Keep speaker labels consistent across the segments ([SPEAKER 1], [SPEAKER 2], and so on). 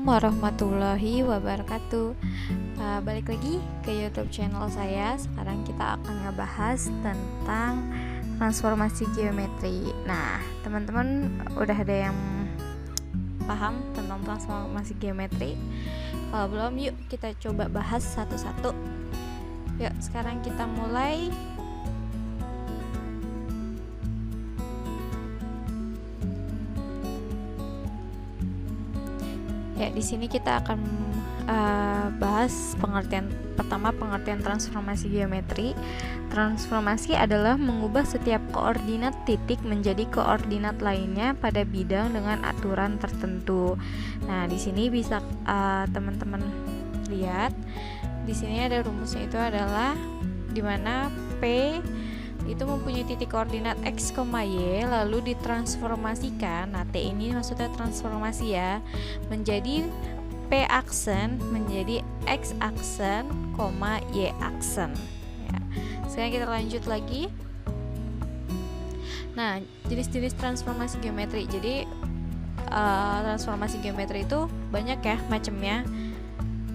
[SPEAKER 1] warahmatullahi wabarakatuh. Balik lagi ke YouTube channel saya. Sekarang kita akan ngebahas tentang transformasi geometri. Nah, teman-teman udah ada yang paham tentang transformasi geometri? Kalau belum, yuk kita coba bahas satu-satu. Yuk, sekarang kita mulai. Ya, di sini kita akan bahas pengertian transformasi geometri. Transformasi adalah mengubah setiap koordinat titik menjadi koordinat lainnya pada bidang dengan aturan tertentu. Nah, di sini bisa teman-teman lihat. Di sini ada rumusnya, itu adalah di mana P itu mempunyai titik koordinat x, y, lalu ditransformasikan. Nah, T ini maksudnya transformasi ya, menjadi P aksen, menjadi x aksen, y aksen ya. Sekarang kita lanjut lagi. Nah, jenis-jenis transformasi geometri. Jadi transformasi geometri itu banyak ya macamnya.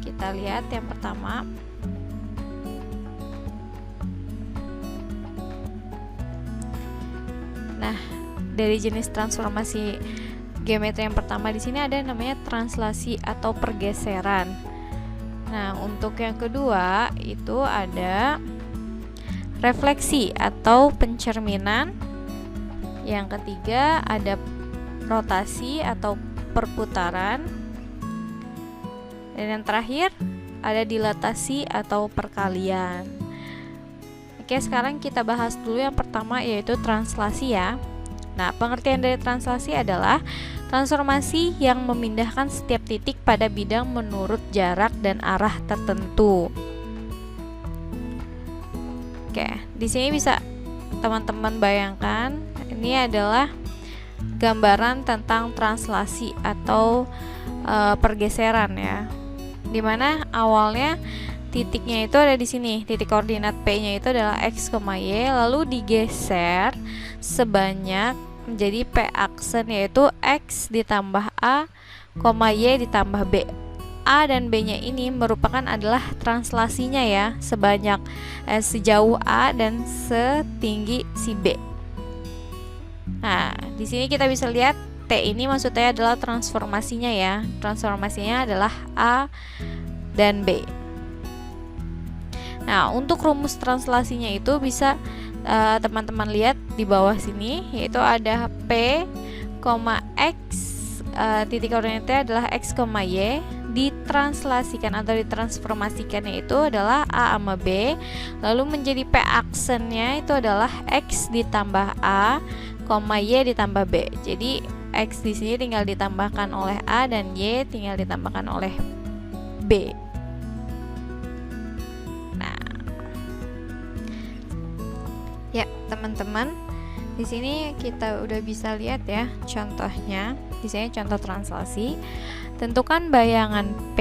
[SPEAKER 1] Kita lihat yang pertama. Nah, dari jenis transformasi geometri yang pertama di sini ada namanya translasi atau pergeseran. Nah, untuk yang kedua itu ada refleksi atau pencerminan. Yang ketiga ada rotasi atau perputaran. Dan yang terakhir ada dilatasi atau perkalian. Oke, sekarang kita bahas dulu yang pertama, yaitu translasi ya. Nah, pengertian dari translasi adalah transformasi yang memindahkan setiap titik pada bidang menurut jarak dan arah tertentu. Oke, di sini bisa teman-teman bayangkan, ini adalah gambaran tentang translasi atau pergeseran ya. Dimana awalnya titiknya itu ada di sini, titik koordinat P-nya itu adalah x, y, lalu digeser sebanyak menjadi P aksen, yaitu x ditambah a, y ditambah b. A dan B-nya ini merupakan adalah translasinya ya, sebanyak sejauh A dan setinggi si B. Nah, di sini kita bisa lihat T ini maksudnya adalah transformasinya ya. Transformasinya adalah A dan B. Nah, untuk rumus translasinya itu bisa teman-teman lihat di bawah sini, yaitu ada P, X, titik koordinatnya adalah x, y, ditranslasikan atau ditransformasikannya itu adalah A sama B, lalu menjadi P aksennya itu adalah x ditambah A, y ditambah B. Jadi x di sini tinggal ditambahkan oleh A dan y tinggal ditambahkan oleh B. Ya, teman-teman, di sini kita udah bisa lihat ya contohnya. Di sini contoh translasi. Tentukan bayangan P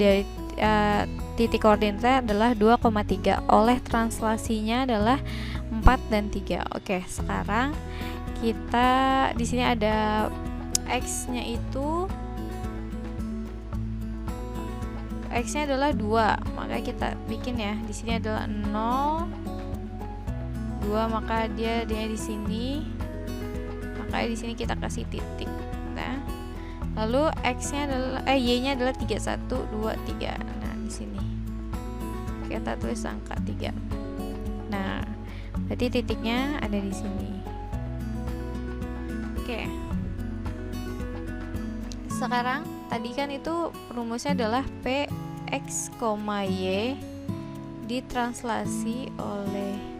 [SPEAKER 1] dari titik koordinatnya adalah 2,3. Oleh translasinya adalah 4 dan 3. Oke, sekarang kita di sini ada x-nya itu x-nya adalah 2. Maka kita bikin ya. Di sini adalah 0 2, maka dia di sini, maka di sini kita kasih titik. Nah, lalu x-nya adalah y-nya adalah 3, 1, 2, 3. Nah, di sini kita tulis angka 3. Nah, berarti titiknya ada di sini. Oke. Sekarang tadi kan itu rumusnya adalah P x, y ditranslasi oleh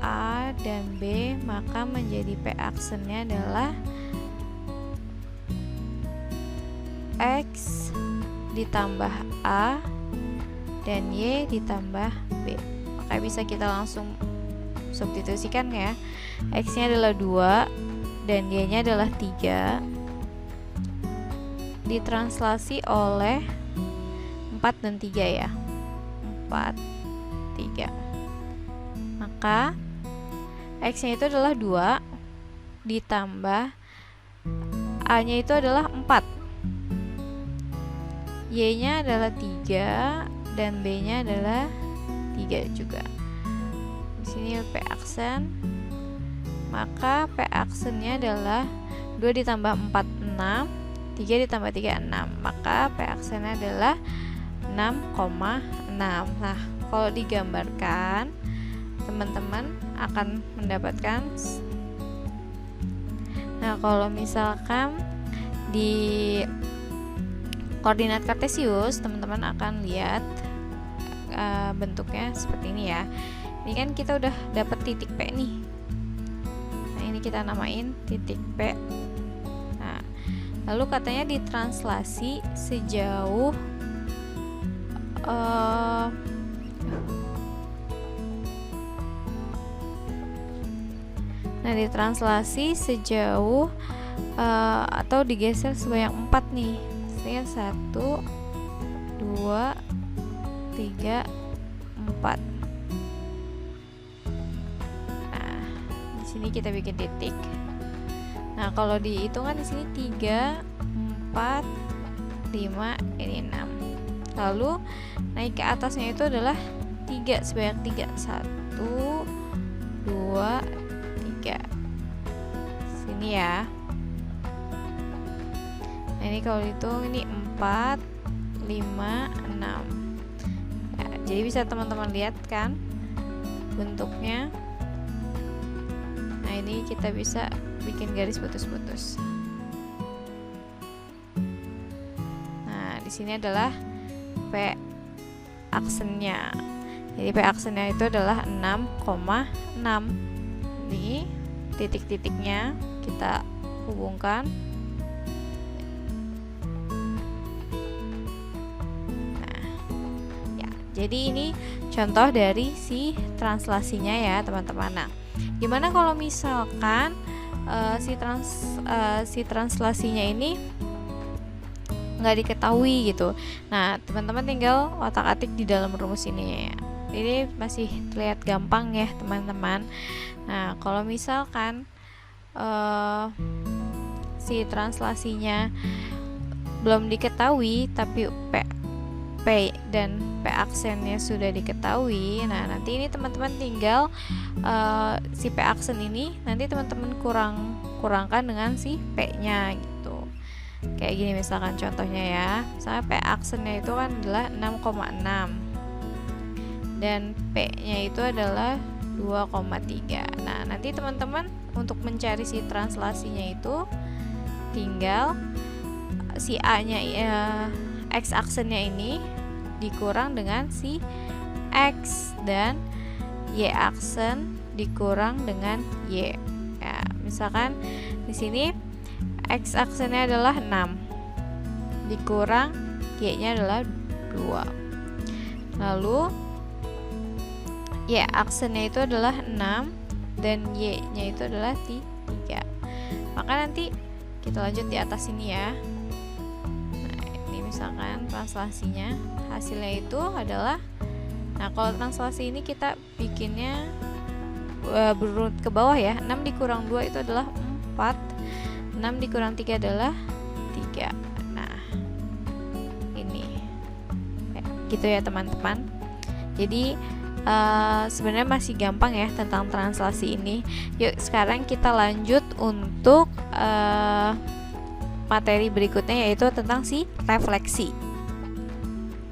[SPEAKER 1] A dan B, maka menjadi P aksennya adalah X ditambah A dan Y ditambah B. Maka bisa kita langsung substitusikan ya. X nya adalah 2 dan Y nya adalah 3, ditranslasi oleh 4 dan 3 ya, 4, 3. Maka x-nya itu adalah 2 ditambah a-nya itu adalah 4. Y-nya adalah 3 dan B-nya adalah 3 juga. Di sini P aksen, maka P aksennya adalah 2 ditambah 4 6, 3 ditambah 3 6, maka P aksennya adalah 6,6. Nah, kalau digambarkan teman-teman akan mendapatkan, nah kalau misalkan di koordinat kartesius teman-teman akan lihat bentuknya seperti ini ya. Ini kan kita udah dapat titik P nih. Nah, ini kita namain titik P. Nah, lalu katanya ditranslasi sejauh ditranslasi sejauh atau digeser sebanyak 4 nih. Saya 1 2 3 4. Nah, di sini kita bikin titik. Nah, kalau dihitungan di sini 3 4 5, ini 6. Lalu naik ke atasnya itu adalah 3 sebanyak 3. 1 2 3. Sini ya. Nah, ini kalau dihitung ini 4 5 6. Ya, jadi bisa teman-teman lihat kan bentuknya. Nah, ini kita bisa bikin garis putus-putus. Nah, di sini adalah P aksennya. Jadi P aksennya itu adalah 6,6. Ini titik-titiknya kita hubungkan. Nah, ya, jadi ini contoh dari si translasinya ya teman-teman. Nah, gimana kalau misalkan si translasinya ini nggak diketahui gitu. Nah, teman-teman tinggal otak-atik di dalam rumus ini ya. Ini masih terlihat gampang ya teman-teman. Nah, kalau misalkan si translasinya belum diketahui tapi P dan P aksennya sudah diketahui, nah nanti ini teman-teman tinggal si P aksen ini nanti teman-teman kurangkan dengan si P-nya gitu. Kayak gini misalkan contohnya ya. Misalnya P aksennya itu kan adalah 6,6 dan P-nya itu adalah 2,3. Nah, nanti teman-teman untuk mencari si translasinya itu tinggal si A-nya X aksennya ini dikurang dengan si X dan Y aksen dikurang dengan Y. Ya, misalkan di sini X aksennya adalah 6 dikurang Y-nya adalah 2. Lalu Y aksennya itu adalah 6 dan Y-nya itu adalah 3. Maka nanti kita lanjut di atas sini ya. Nah, ini misalkan translasinya hasilnya itu adalah, nah kalau translasi ini kita bikinnya berurut ke bawah ya. 6 dikurang 2 itu adalah 4. 6 dikurang 3 adalah 3. Nah, ini gitu ya teman-teman. Jadi sebenarnya masih gampang ya tentang translasi ini. Yuk sekarang kita lanjut untuk materi berikutnya, yaitu tentang si refleksi.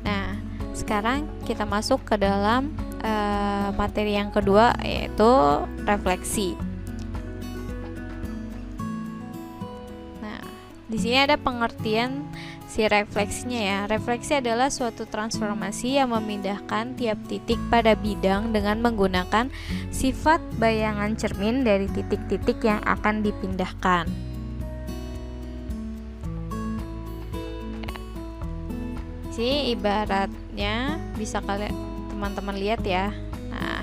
[SPEAKER 1] Nah, sekarang kita masuk ke dalam materi yang kedua, yaitu refleksi. Di sini ada pengertian si refleksinya ya. Refleksi adalah suatu transformasi yang memindahkan tiap titik pada bidang dengan menggunakan sifat bayangan cermin dari titik-titik yang akan dipindahkan. Sini ibaratnya bisa kalian teman-teman lihat ya. Nah,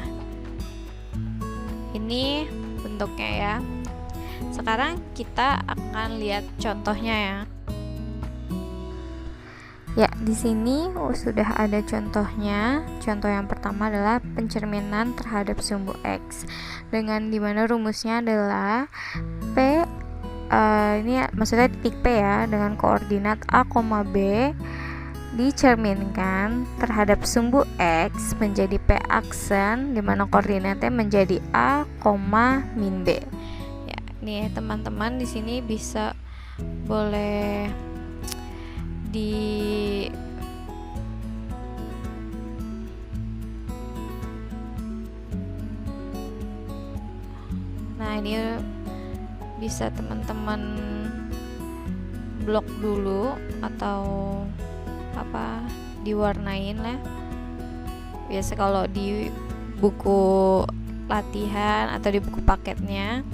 [SPEAKER 1] ini bentuknya ya. Sekarang kita akan lihat contohnya ya. Ya, di sini sudah ada contohnya. Contoh yang pertama adalah pencerminan terhadap sumbu X, dengan dimana rumusnya adalah P, ini maksudnya titik P ya, dengan koordinat A, B dicerminkan terhadap sumbu X menjadi P aksen, dimana koordinatnya menjadi A, min B. Ya, nih teman-teman di sini bisa boleh nah ini bisa teman-teman blok dulu atau apa diwarnain lah. Biasa kalau di buku latihan atau di buku paketnya,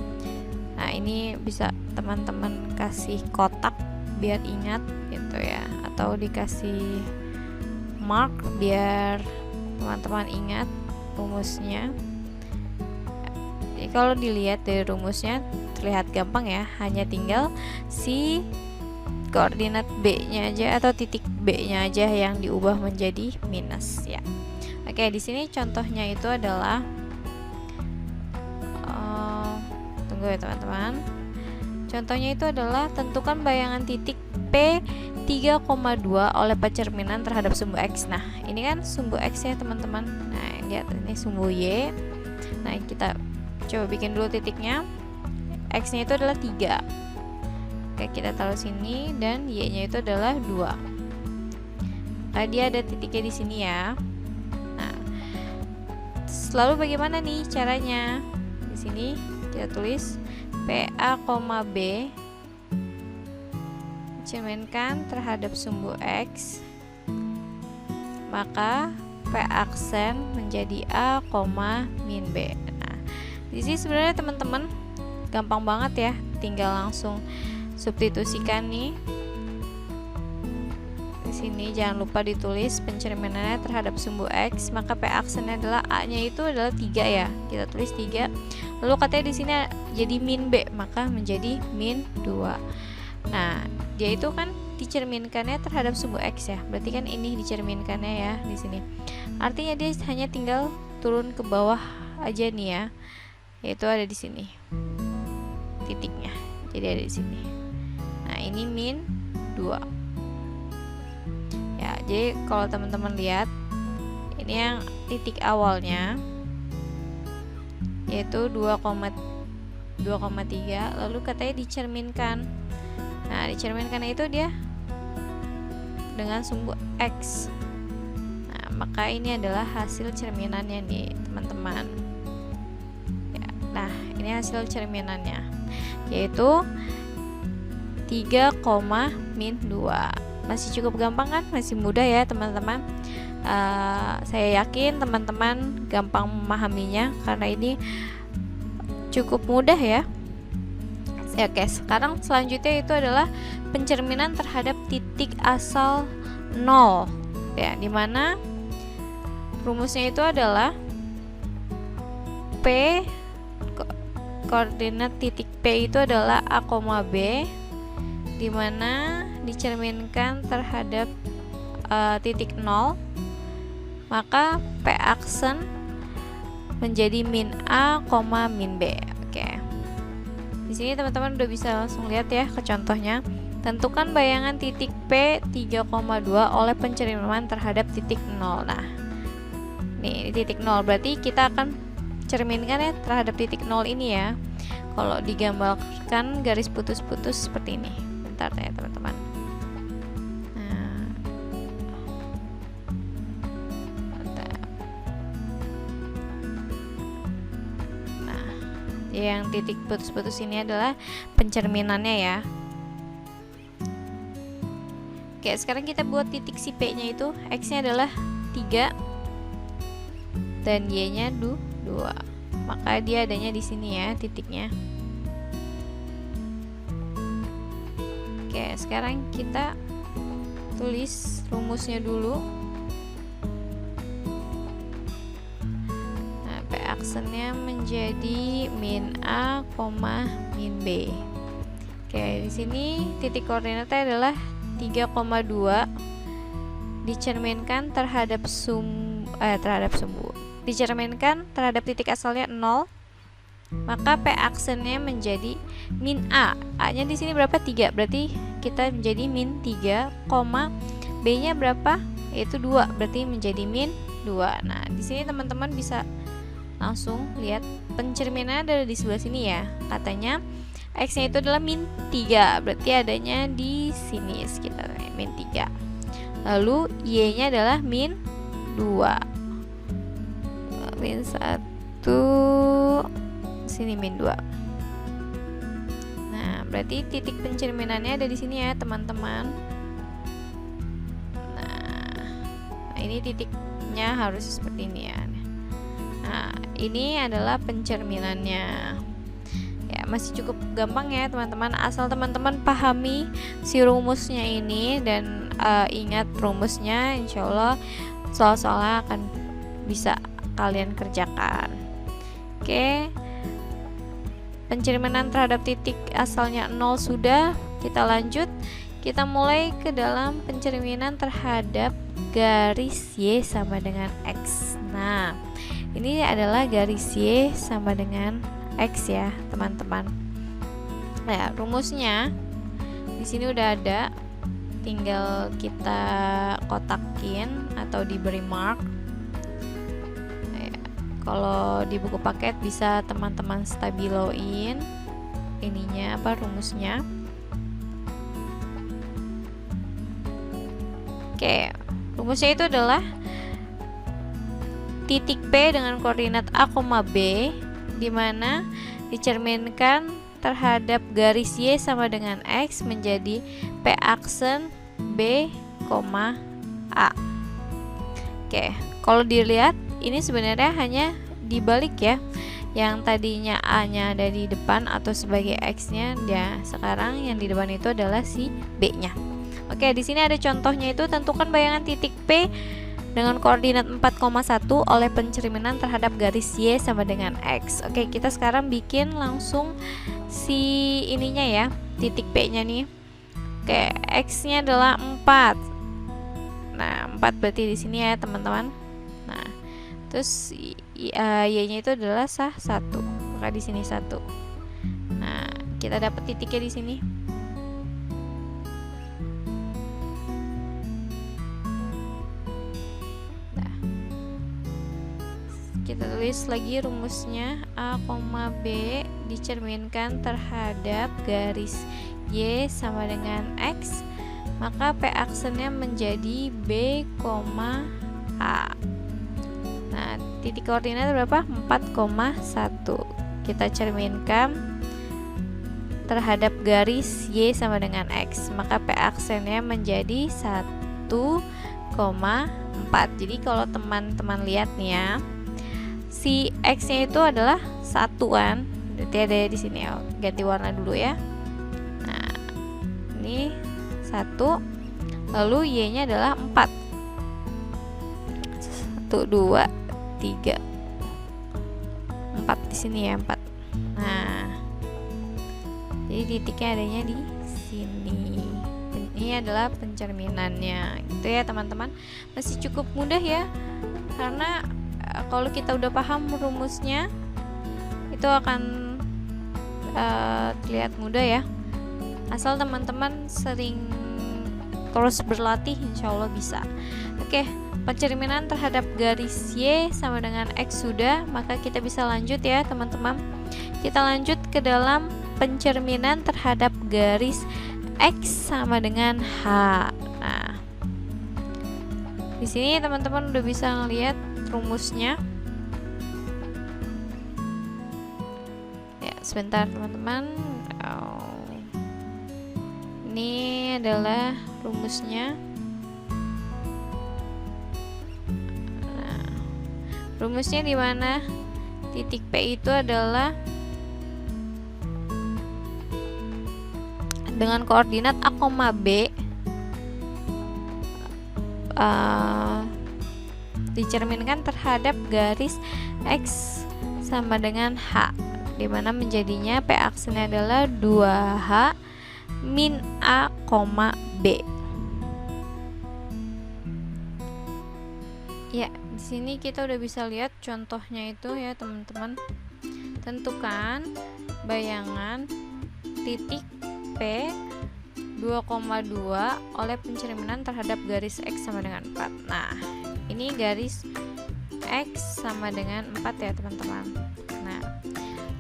[SPEAKER 1] nah ini bisa teman-teman kasih kotak biar ingat gitu ya, atau dikasih mark biar teman-teman ingat rumusnya. Jadi kalau dilihat dari rumusnya terlihat gampang ya, hanya tinggal si koordinat B-nya aja atau titik B-nya aja yang diubah menjadi minus ya. Oke, di sini contohnya itu adalah tunggu ya teman-teman. Contohnya itu adalah tentukan bayangan titik P 3,2 oleh pencerminan terhadap sumbu X. Nah, ini kan sumbu X ya teman-teman. Nah, lihat ini sumbu Y. Nah, kita coba bikin dulu titiknya. X-nya itu adalah 3. Oke, kita taruh sini dan Y-nya itu adalah 2. Nah, dia ada titiknya di sini ya. Nah, lalu bagaimana nih caranya? Di sini kita tulis PA, B cerminkan terhadap sumbu X, maka P aksen menjadi A, min B. Nah, di sini sebenarnya teman-teman gampang banget ya, tinggal langsung substitusikan nih. Di sini jangan lupa ditulis pencerminannya terhadap sumbu X, maka P aksennya adalah A-nya itu adalah 3 ya. Kita tulis 3. Lalu katanya di sini jadi min B, maka menjadi min 2. Nah, dia itu kan dicerminkannya terhadap sumbu X ya. Berarti kan ini dicerminkannya ya di sini. Artinya dia hanya tinggal turun ke bawah aja nih ya. Yaitu ada di sini. Titiknya. Jadi ada di sini. Nah, ini min 2. Ya, jadi kalau teman-teman lihat ini yang titik awalnya yaitu 2,3, lalu katanya dicerminkan. Nah, dicerminkan itu dia dengan sumbu X. Nah, maka ini adalah hasil cerminannya nih, teman-teman. Ya, nah, ini hasil cerminannya yaitu 3, min 2. Masih cukup gampang kan? Masih mudah ya, teman-teman. Saya yakin teman-teman gampang memahaminya karena ini cukup mudah ya. Oke, sekarang selanjutnya itu adalah pencerminan terhadap titik asal 0 ya, dimana rumusnya itu adalah P, koordinat titik P itu adalah A, B, dimana dicerminkan terhadap titik 0, maka P aksen menjadi min A, min B. Oke. Di sini teman-teman udah bisa langsung lihat ya ke contohnya. Tentukan bayangan titik P 3,2 oleh pencerminan terhadap titik 0. Nah, nih titik 0 berarti kita akan cerminkan ya terhadap titik 0 ini ya. Kalau digambarkan garis putus-putus seperti ini. Bentar ya teman-teman. Yang titik putus-putus ini adalah pencerminannya ya. Oke, sekarang kita buat titik si P nya itu, X nya adalah 3 dan Y nya 2, maka dia adanya di sini ya titiknya. Oke, sekarang kita tulis rumusnya dulu. Aksennya menjadi min A, min B. Oke, di sini titik koordinatnya adalah 3,2 dicerminkan terhadap sumbu, dicerminkan terhadap titik asalnya 0, maka P aksennya menjadi min A. A-nya di sini berapa? 3. Berarti kita menjadi min 3, B-nya berapa? Yaitu 2, berarti menjadi min 2. Nah, di sini teman-teman bisa langsung lihat pencerminan ada di sebelah sini ya. Katanya X-nya itu adalah min 3, berarti adanya di sini sekitarnya min 3. Lalu Y-nya adalah min 2. Min 1, sini min 2. Nah, berarti titik pencerminannya ada di sini ya, teman-teman. Nah, ini titiknya harus seperti ini ya. Nah, ini adalah pencerminannya. Ya, masih cukup gampang ya teman-teman, asal teman-teman pahami si rumusnya ini dan ingat rumusnya, insya Allah soal-soalnya akan bisa kalian kerjakan. Oke, pencerminan terhadap titik asalnya 0 sudah. Kita lanjut, kita mulai ke dalam pencerminan terhadap garis Y sama dengan X. Nah, ini adalah garis Y sama dengan X ya teman-teman. Nah, rumusnya di sini udah ada, tinggal kita kotakin atau diberi mark. Kalau di buku paket bisa teman-teman stabiloin ininya apa rumusnya. Oke, rumusnya itu adalah titik P dengan koordinat A, B, di mana dicerminkan terhadap garis Y sama dengan X menjadi P aksen B, A. Oke, kalau dilihat ini sebenarnya hanya dibalik ya. Yang tadinya A-nya ada di depan atau sebagai X-nya, ya sekarang yang di depan itu adalah si B-nya. Oke, di sini ada contohnya, itu tentukan bayangan titik P dengan koordinat 4,1 oleh pencerminan terhadap garis Y sama dengan X. Oke, kita sekarang bikin langsung si ininya ya, titik P-nya nih. Oke, X-nya adalah 4. Nah, 4 berarti di sini ya, teman-teman. Nah, terus Y-nya itu adalah 1. Maka di sini 1. Nah, kita dapat titiknya di sini. Kita tulis lagi rumusnya, A, B dicerminkan terhadap garis Y sama dengan X, maka P aksennya menjadi B, A. Nah, titik koordinat berapa? 4,1. Kita cerminkan terhadap garis Y sama dengan X, maka P aksennya menjadi 1,4. Jadi kalau teman-teman lihat nih ya, si X-nya itu adalah 1 kan, berarti ada di sini ya. Ganti warna dulu ya. Nah, ini 1, lalu Y-nya adalah 4. 1, 2, 3, 4 di sini ya, 4. Nah, jadi titiknya adanya di sini. Ini adalah pencerminannya, gitu ya teman-teman. Masih cukup mudah ya, karena kalau kita udah paham rumusnya itu akan terlihat mudah ya. Asal teman-teman sering terus berlatih, insya Allah bisa. Oke, pencerminan terhadap garis Y sama dengan X sudah, maka kita bisa lanjut ya teman-teman. Kita lanjut ke dalam pencerminan terhadap garis X sama dengan H. Nah, di sini teman-teman udah bisa ngelihat rumusnya. Ya, sebentar teman-teman. Ini adalah rumusnya. Nah, rumusnya di mana titik P itu adalah dengan koordinat A, B dicerminkan terhadap garis X sama dengan H, dimana menjadinya P aksennya adalah 2H min A, B. Ya, di sini kita udah bisa lihat contohnya itu ya teman-teman. Tentukan bayangan titik P 2,2 oleh pencerminan terhadap garis X sama dengan 4. Nah, ini garis X sama dengan 4 ya teman-teman. Nah,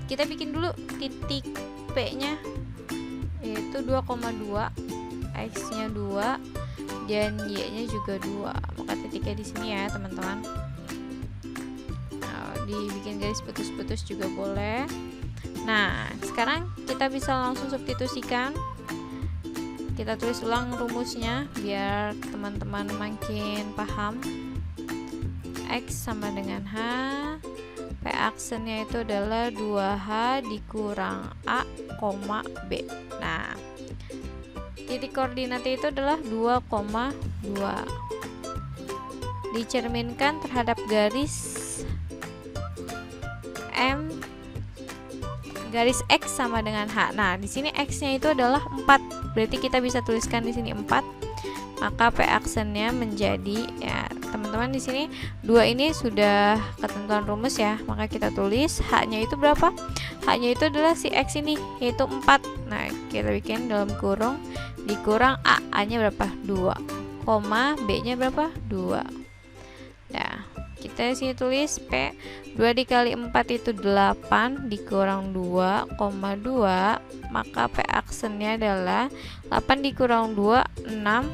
[SPEAKER 1] kita bikin dulu titik P nya, yaitu 2,2, X nya 2 dan Y nya juga 2, maka titiknya di sini ya teman-teman. Nah, dibikin garis putus-putus juga boleh. Nah, sekarang kita bisa langsung substitusikan. Kita tulis ulang rumusnya biar teman-teman makin paham. X sama dengan H, P aksennya itu adalah 2H dikurang A, B. Nah, titik koordinatnya itu adalah 2,2. Dicerminkan terhadap garis M, garis X sama dengan H. Nah, di sini X-nya itu adalah 4. Berarti kita bisa tuliskan di sini 4. Maka P aksennya menjadi, ya teman-teman, di sini 2 ini sudah ketentuan rumus ya. Maka kita tulis H-nya itu berapa? H-nya itu adalah si X ini, yaitu 4. Nah, kita bikin dalam kurung dikurang A-nya berapa? 2, B-nya berapa? 2. Nah, kita sini tulis P 2 dikali 4 itu 8 dikurang 2,2, maka P aksennya adalah 8 dikurang 2, 6,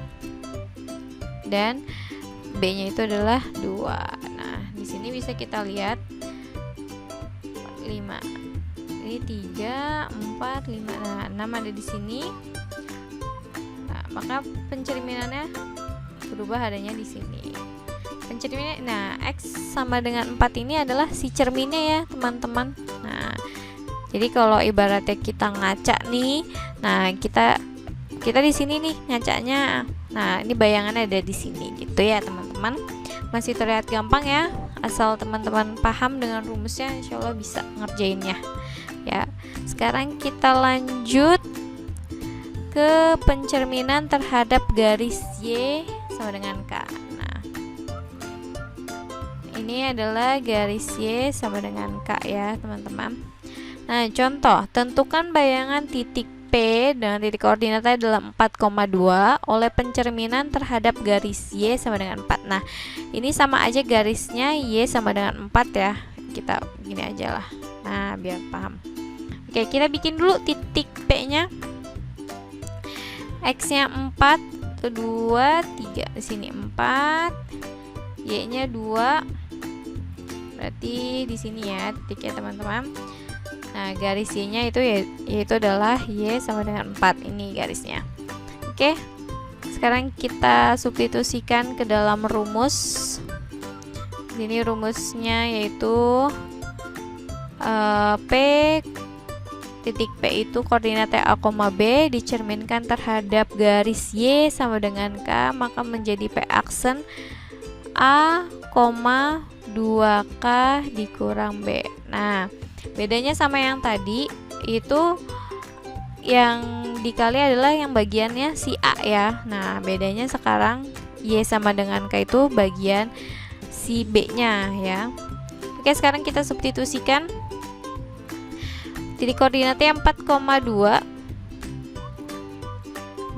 [SPEAKER 1] dan B nya itu adalah 2. Nah, di sini bisa kita lihat 5, ini 3, 4, 5, nah 6 ada di sini. Nah, maka pencerminannya berubah adanya di sini. Pencerminannya, nah X sama dengan 4 ini adalah si cerminnya ya teman-teman. Nah, jadi kalau ibaratnya kita ngaca nih, nah kita di sini nih ngacanya. Nah, ini bayangannya ada di sini gitu ya teman-teman. Masih terlihat gampang ya, asal teman-teman paham dengan rumusnya, insya Allah bisa ngerjainnya ya. Sekarang kita lanjut ke pencerminan terhadap garis Y sama dengan K. Ini adalah garis Y sama dengan K ya teman-teman. Nah, contoh, tentukan bayangan titik P dengan titik koordinatnya adalah 4,2 oleh pencerminan terhadap garis Y sama dengan 4. Nah, ini sama aja garisnya Y sama dengan 4 ya. Kita gini aja lah. Nah, biar paham. Oke, kita bikin dulu titik P nya. X nya 4, 2, 3. Di sini 4, Y nya 2. Berarti di sini ya titiknya teman-teman. Nah, garis Y-nya itu yaitu adalah Y sama dengan 4. Ini garisnya. Oke. Sekarang kita substitusikan ke dalam rumus. Ini rumusnya yaitu P titik P itu koordinatnya A, B dicerminkan terhadap garis Y sama dengan K, maka menjadi P aksen A, 2K dikurang B. Nah, bedanya sama yang tadi itu yang dikali adalah yang bagiannya si A ya. Nah, bedanya sekarang Y sama dengan K itu bagian si B nya ya. Oke, sekarang kita substitusikan. Titik koordinatnya 4,2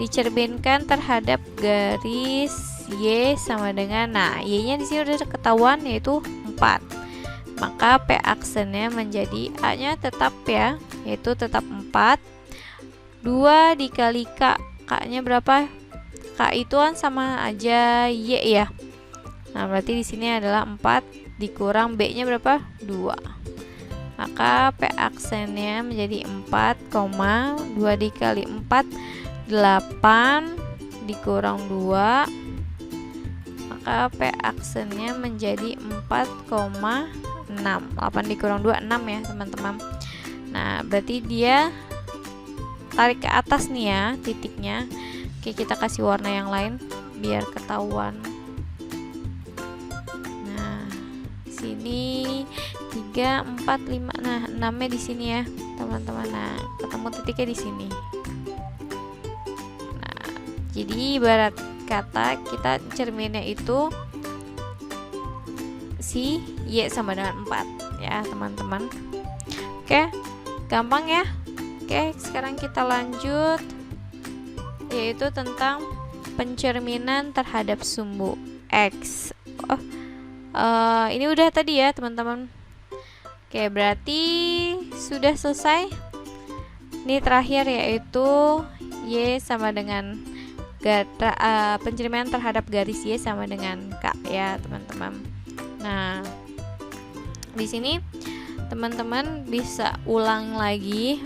[SPEAKER 1] dicerminkan terhadap garis Y sama dengan, nah Y-nya di sini udah ketahuan yaitu 4. Maka P aksennya menjadi A-nya tetap ya, yaitu tetap 4. 2 dikali K, K-nya berapa? K itu kan sama aja Y ya. Nah, berarti di sini adalah 4 dikurang B-nya berapa? 2. Maka P aksennya menjadi 4, 2 dikali 4 8 dikurang 2. Maka P aksennya menjadi 4,6. 8 dikurang 2, 6 ya teman-teman. Nah, berarti dia tarik ke atas nih ya titiknya. Oke, kita kasih warna yang lain biar ketahuan. Nah, sini 3, 4, 5. Nah, 6-nya di sini ya teman-teman. Nah, ketemu titiknya di sini. Nah, jadi ibarat kata kita cerminnya itu si Y sama dengan 4 ya teman-teman. Oke, gampang ya. Oke, sekarang kita lanjut yaitu tentang pencerminan terhadap sumbu X. Ini udah tadi ya teman-teman. Oke, berarti sudah selesai. Ini terakhir yaitu Y sama dengan pencerminan terhadap garis Y sama dengan K ya teman-teman. Nah, di sini teman-teman bisa ulang lagi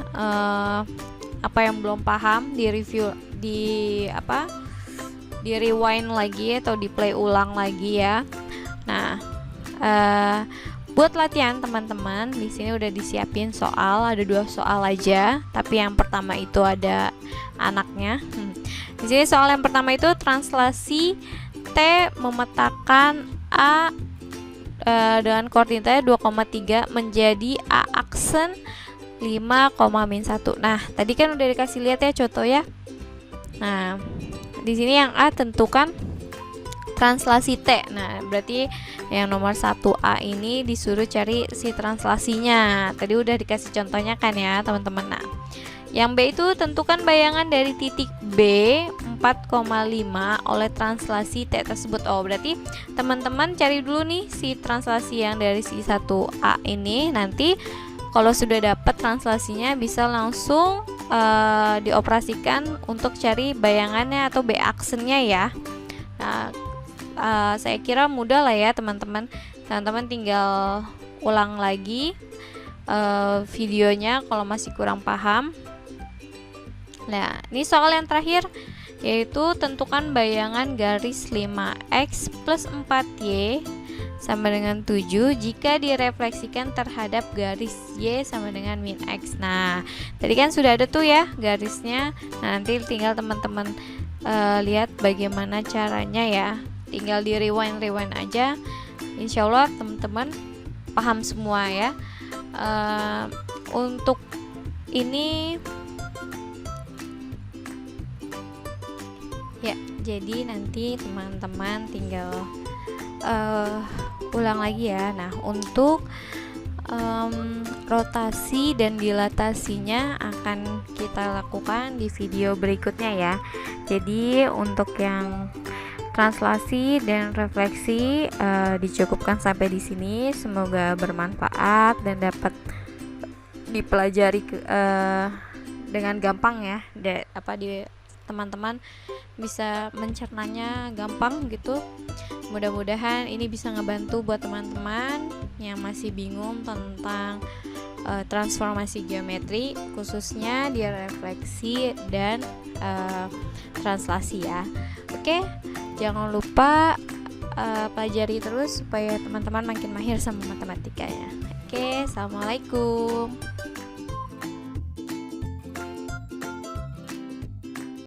[SPEAKER 1] apa yang belum paham, di review, di rewind lagi atau di play ulang lagi ya. Nah, buat latihan teman-teman, di sini udah disiapin soal, ada 2 soal aja, tapi yang pertama itu ada anaknya. Di sini soal yang pertama itu translasi T memetakan A dengan koordinatnya 2,3 menjadi A aksen 5,-1. Nah, tadi kan udah dikasih lihat ya contoh ya. Nah, di sini yang A tentukan translasi T. Nah, berarti yang nomor 1A ini disuruh cari si translasinya. Tadi udah dikasih contohnya kan ya, teman-teman. Nah, yang B itu tentukan bayangan dari titik B 4,5 oleh translasi T tersebut. Oh, berarti teman-teman cari dulu nih si translasi yang dari si 1A ini. Nanti kalau sudah dapat translasinya bisa langsung dioperasikan untuk cari bayangannya atau B aksennya ya. Nah, saya kira mudah lah ya teman-teman. Teman-teman tinggal ulang lagi videonya kalau masih kurang paham. Nah, ini soal yang terakhir, yaitu tentukan bayangan garis 5x plus 4y sama dengan 7 jika direfleksikan terhadap garis y sama dengan min x. Nah, tadi kan sudah ada tuh ya garisnya. Nah, nanti tinggal teman-teman lihat bagaimana caranya ya. Tinggal di rewind aja. Insya Allah teman-teman paham semua ya. Untuk ini ya, jadi nanti teman-teman tinggal ulang lagi ya. Nah, untuk rotasi dan dilatasinya akan kita lakukan di video berikutnya ya. Jadi untuk yang translasi dan refleksi dicukupkan sampai di sini. Semoga bermanfaat dan dapat dipelajari dengan gampang ya. Teman-teman bisa mencernanya gampang gitu. Mudah-mudahan ini bisa ngebantu buat teman-teman yang masih bingung tentang transformasi geometri, khususnya di refleksi dan translasi ya. Oke, jangan lupa pelajari terus supaya teman-teman makin mahir sama matematikanya. Oke, assalamualaikum.